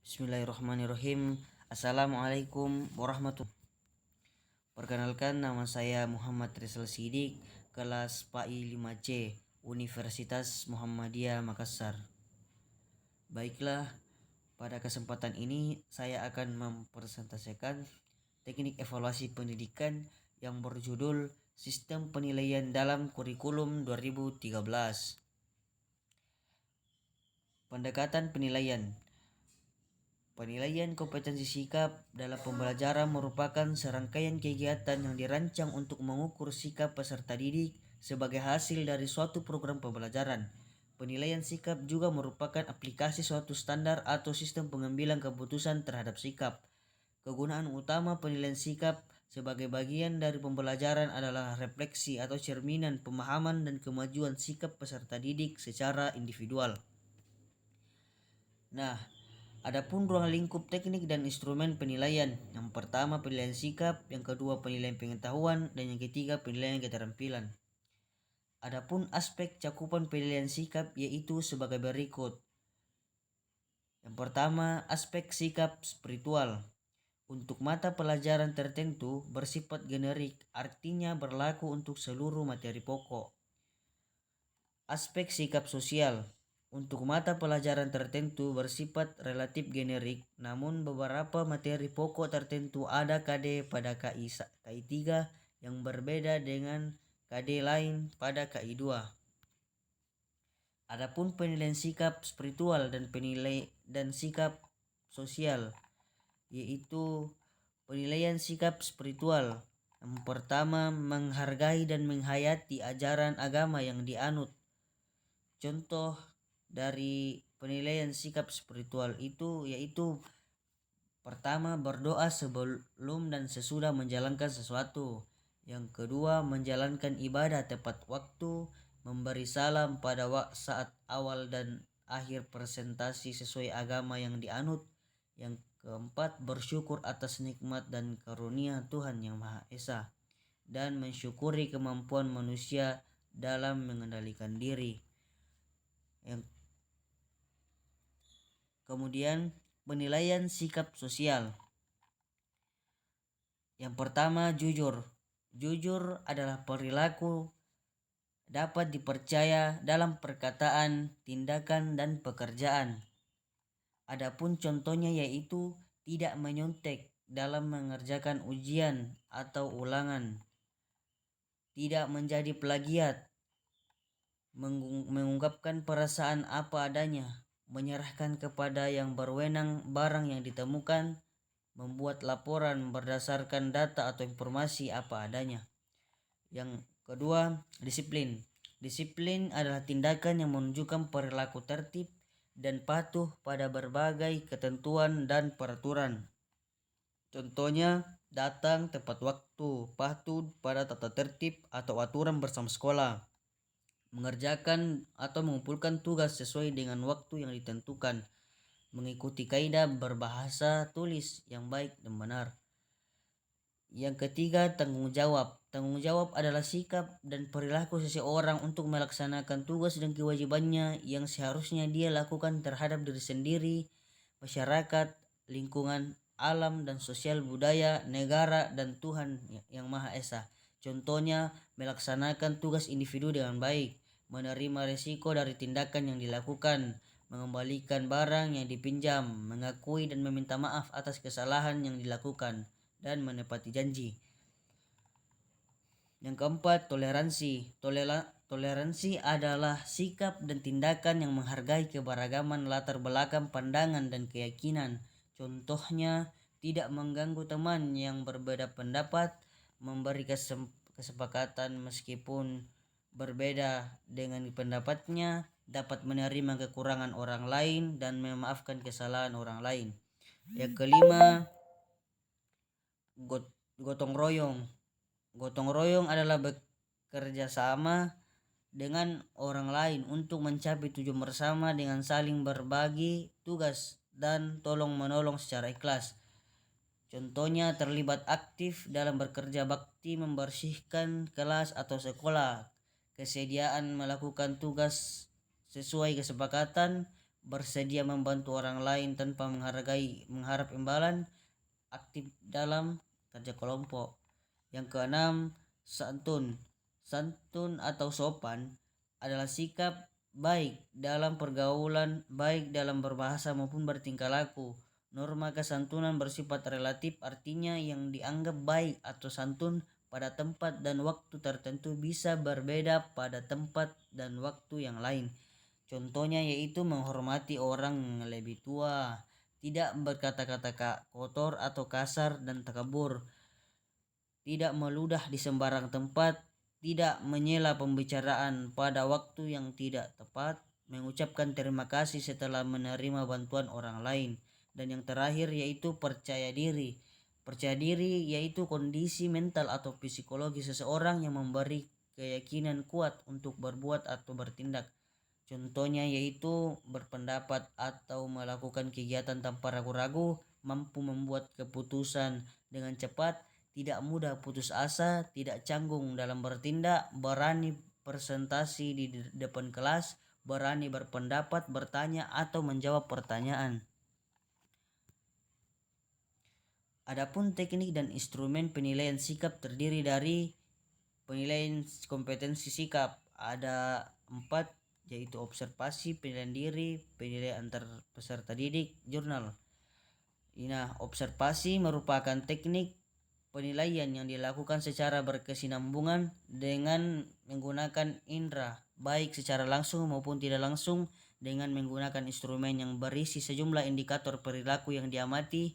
Bismillahirrahmanirrahim. Assalamualaikum warahmatullahi wabarakatuh. Perkenalkan, nama saya Muhammad Rizal Sidik, kelas PAI 5C, Universitas Muhammadiyah Makassar. Baiklah, pada kesempatan ini saya akan mempresentasikan teknik evaluasi pendidikan yang berjudul Sistem Penilaian dalam Kurikulum 2013. Pendekatan penilaian. Penilaian kompetensi sikap dalam pembelajaran merupakan serangkaian kegiatan yang dirancang untuk mengukur sikap peserta didik sebagai hasil dari suatu program pembelajaran. Penilaian sikap juga merupakan aplikasi suatu standar atau sistem pengambilan keputusan terhadap sikap. Kegunaan utama penilaian sikap sebagai bagian dari pembelajaran adalah refleksi atau cerminan pemahaman dan kemajuan sikap peserta didik secara individual. Nah, adapun ruang lingkup teknik dan instrumen penilaian. Yang pertama penilaian sikap, yang kedua penilaian pengetahuan, dan yang ketiga penilaian keterampilan. Adapun aspek cakupan penilaian sikap yaitu sebagai berikut. Yang pertama, aspek sikap spiritual. Untuk mata pelajaran tertentu bersifat generik, artinya berlaku untuk seluruh materi pokok. Aspek sikap sosial. Untuk mata pelajaran tertentu bersifat relatif generik, namun beberapa materi pokok tertentu ada KD pada KI 3 yang berbeda dengan KD lain pada KI 2. Adapun penilaian sikap spiritual dan sikap sosial, yaitu penilaian sikap spiritual. Yang pertama, menghargai dan menghayati ajaran agama yang dianut. Contoh dari penilaian sikap spiritual itu yaitu pertama, berdoa sebelum dan sesudah menjalankan sesuatu. Yang kedua, menjalankan ibadah tepat waktu, memberi salam pada saat awal dan akhir presentasi sesuai agama yang dianut. Yang keempat, bersyukur atas nikmat dan karunia Tuhan Yang Maha Esa dan mensyukuri kemampuan manusia dalam mengendalikan diri. Kemudian penilaian sikap sosial. Yang pertama, jujur. Jujur adalah perilaku dapat dipercaya dalam perkataan, tindakan, dan pekerjaan. Adapun contohnya yaitu tidak menyontek dalam mengerjakan ujian atau ulangan, tidak menjadi plagiat, mengungkapkan perasaan apa adanya, menyerahkan kepada yang berwenang barang yang ditemukan, membuat laporan berdasarkan data atau informasi apa adanya. Yang kedua, disiplin. Disiplin adalah tindakan yang menunjukkan perilaku tertib dan patuh pada berbagai ketentuan dan peraturan. Contohnya, datang tepat waktu, patuh pada tata tertib atau aturan bersama sekolah, mengerjakan atau mengumpulkan tugas sesuai dengan waktu yang ditentukan, mengikuti kaidah berbahasa tulis yang baik dan benar. Yang ketiga, tanggung jawab. Tanggung jawab adalah sikap dan perilaku seseorang untuk melaksanakan tugas dan kewajibannya yang seharusnya dia lakukan terhadap diri sendiri, masyarakat, lingkungan, alam dan sosial budaya, negara, dan Tuhan Yang Maha Esa. Contohnya, melaksanakan tugas individu dengan baik, menerima risiko dari tindakan yang dilakukan, mengembalikan barang yang dipinjam, mengakui dan meminta maaf atas kesalahan yang dilakukan, dan menepati janji. Yang keempat, toleransi. Toleransi adalah sikap dan tindakan yang menghargai keberagaman latar belakang pandangan dan keyakinan. Contohnya, tidak mengganggu teman yang berbeda pendapat, memberi kesepakatan meskipun berbeda dengan pendapatnya, dapat menerima kekurangan orang lain dan memaafkan kesalahan orang lain. Yang kelima, gotong royong. Gotong royong adalah bekerja sama dengan orang lain untuk mencapai tujuan bersama dengan saling berbagi tugas dan tolong menolong secara ikhlas. Contohnya, terlibat aktif dalam bekerja bakti membersihkan kelas atau sekolah, kesediaan melakukan tugas sesuai kesepakatan, bersedia membantu orang lain tanpa mengharap imbalan, aktif dalam kerja kelompok. Yang keenam, santun. Santun atau sopan adalah sikap baik dalam pergaulan, baik dalam berbahasa maupun bertingkah laku. Norma kesantunan bersifat relatif, artinya yang dianggap baik atau santun pada tempat dan waktu tertentu bisa berbeda pada tempat dan waktu yang lain. Contohnya yaitu menghormati orang yang lebih tua, tidak berkata-kata kotor atau kasar dan takabur, tidak meludah di sembarang tempat, tidak menyela pembicaraan pada waktu yang tidak tepat, mengucapkan terima kasih setelah menerima bantuan orang lain. Dan yang terakhir yaitu percaya diri. Percaya diri yaitu kondisi mental atau psikologi seseorang yang memberi keyakinan kuat untuk berbuat atau bertindak. Contohnya yaitu berpendapat atau melakukan kegiatan tanpa ragu-ragu, mampu membuat keputusan dengan cepat, tidak mudah putus asa, tidak canggung dalam bertindak, berani presentasi di depan kelas, berani berpendapat, bertanya atau menjawab pertanyaan. Adapun teknik dan instrumen penilaian sikap terdiri dari penilaian kompetensi sikap. Ada 4, yaitu observasi, penilaian diri, penilaian antar peserta didik, jurnal. Nah, observasi merupakan teknik penilaian yang dilakukan secara berkesinambungan dengan menggunakan indera, baik secara langsung maupun tidak langsung, dengan menggunakan instrumen yang berisi sejumlah indikator perilaku yang diamati.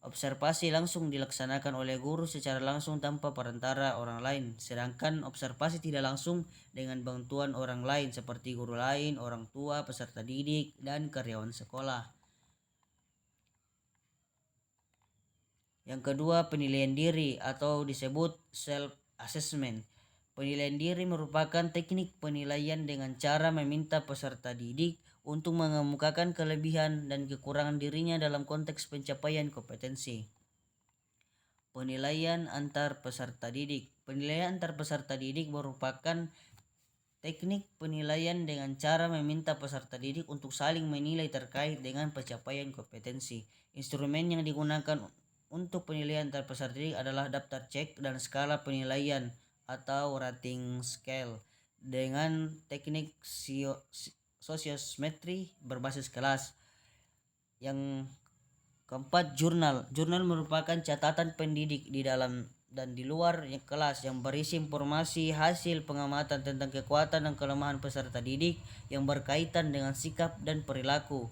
Observasi langsung dilaksanakan oleh guru secara langsung tanpa perantara orang lain, sedangkan observasi tidak langsung dengan bantuan orang lain seperti guru lain, orang tua, peserta didik, dan karyawan sekolah. Yang kedua, penilaian diri atau disebut self assessment. Penilaian diri merupakan teknik penilaian dengan cara meminta peserta didik untuk mengemukakan kelebihan dan kekurangan dirinya dalam konteks pencapaian kompetensi. Penilaian antar peserta didik. Penilaian antar peserta didik merupakan teknik penilaian dengan cara meminta peserta didik untuk saling menilai terkait dengan pencapaian kompetensi. Instrumen yang digunakan untuk penilaian antar peserta didik adalah daftar cek dan skala penilaian atau rating scale dengan teknik sosiometri berbasis kelas. Yang keempat, jurnal. Jurnal merupakan catatan pendidik di dalam dan di luar kelas yang berisi informasi hasil pengamatan tentang kekuatan dan kelemahan peserta didik yang berkaitan dengan sikap dan perilaku.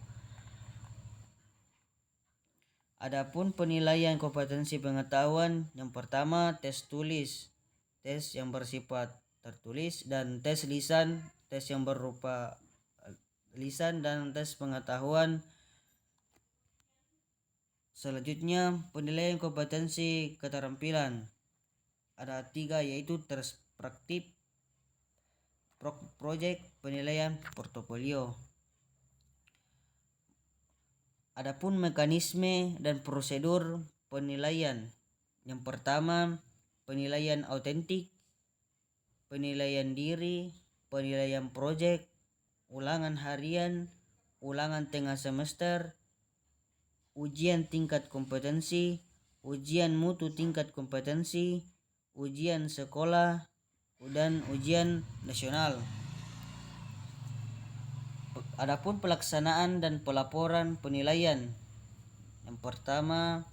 Adapun penilaian kompetensi pengetahuan, yang pertama tes tulis, tes yang bersifat tertulis, dan tes lisan, tes yang berupa lisan, dan tes pengetahuan. Selanjutnya, penilaian kompetensi keterampilan. Ada 3, yaitu tes praktik, project, penilaian portofolio. Adapun mekanisme dan prosedur penilaian. Yang pertama, penilaian autentik, penilaian diri, penilaian project, ulangan harian, ulangan tengah semester, ujian tingkat kompetensi, ujian mutu tingkat kompetensi, ujian sekolah, dan ujian nasional. Adapun pelaksanaan dan pelaporan penilaian. Yang pertama,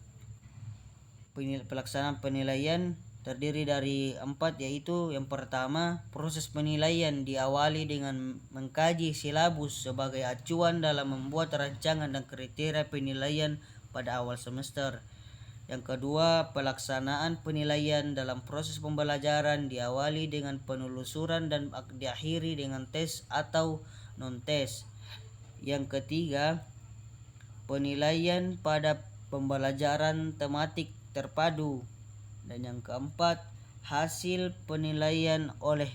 pelaksanaan penilaian terdiri dari 4, yaitu yang pertama, proses penilaian diawali dengan mengkaji silabus sebagai acuan dalam membuat rancangan dan kriteria penilaian pada awal semester. Yang kedua, pelaksanaan penilaian dalam proses pembelajaran diawali dengan penelusuran dan diakhiri dengan tes atau non-tes. Yang ketiga, penilaian pada pembelajaran tematik terpadu. Dan yang keempat, hasil penilaian oleh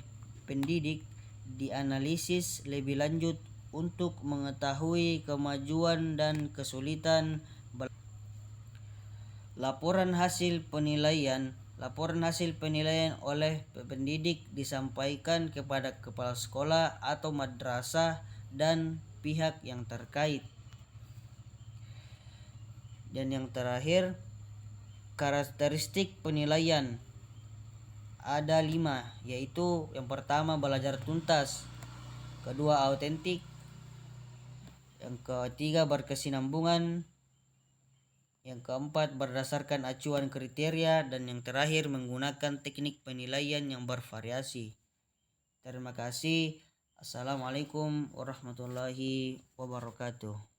pendidik dianalisis lebih lanjut untuk mengetahui kemajuan dan kesulitan. Laporan hasil penilaian. Laporan hasil penilaian oleh pendidik disampaikan kepada kepala sekolah atau madrasah dan pihak yang terkait. Dan yang terakhir, karakteristik penilaian ada 5, yaitu yang pertama belajar tuntas, kedua autentik, yang ketiga berkesinambungan, yang keempat berdasarkan acuan kriteria, dan yang terakhir menggunakan teknik penilaian yang bervariasi. Terima kasih. Assalamualaikum warahmatullahi wabarakatuh.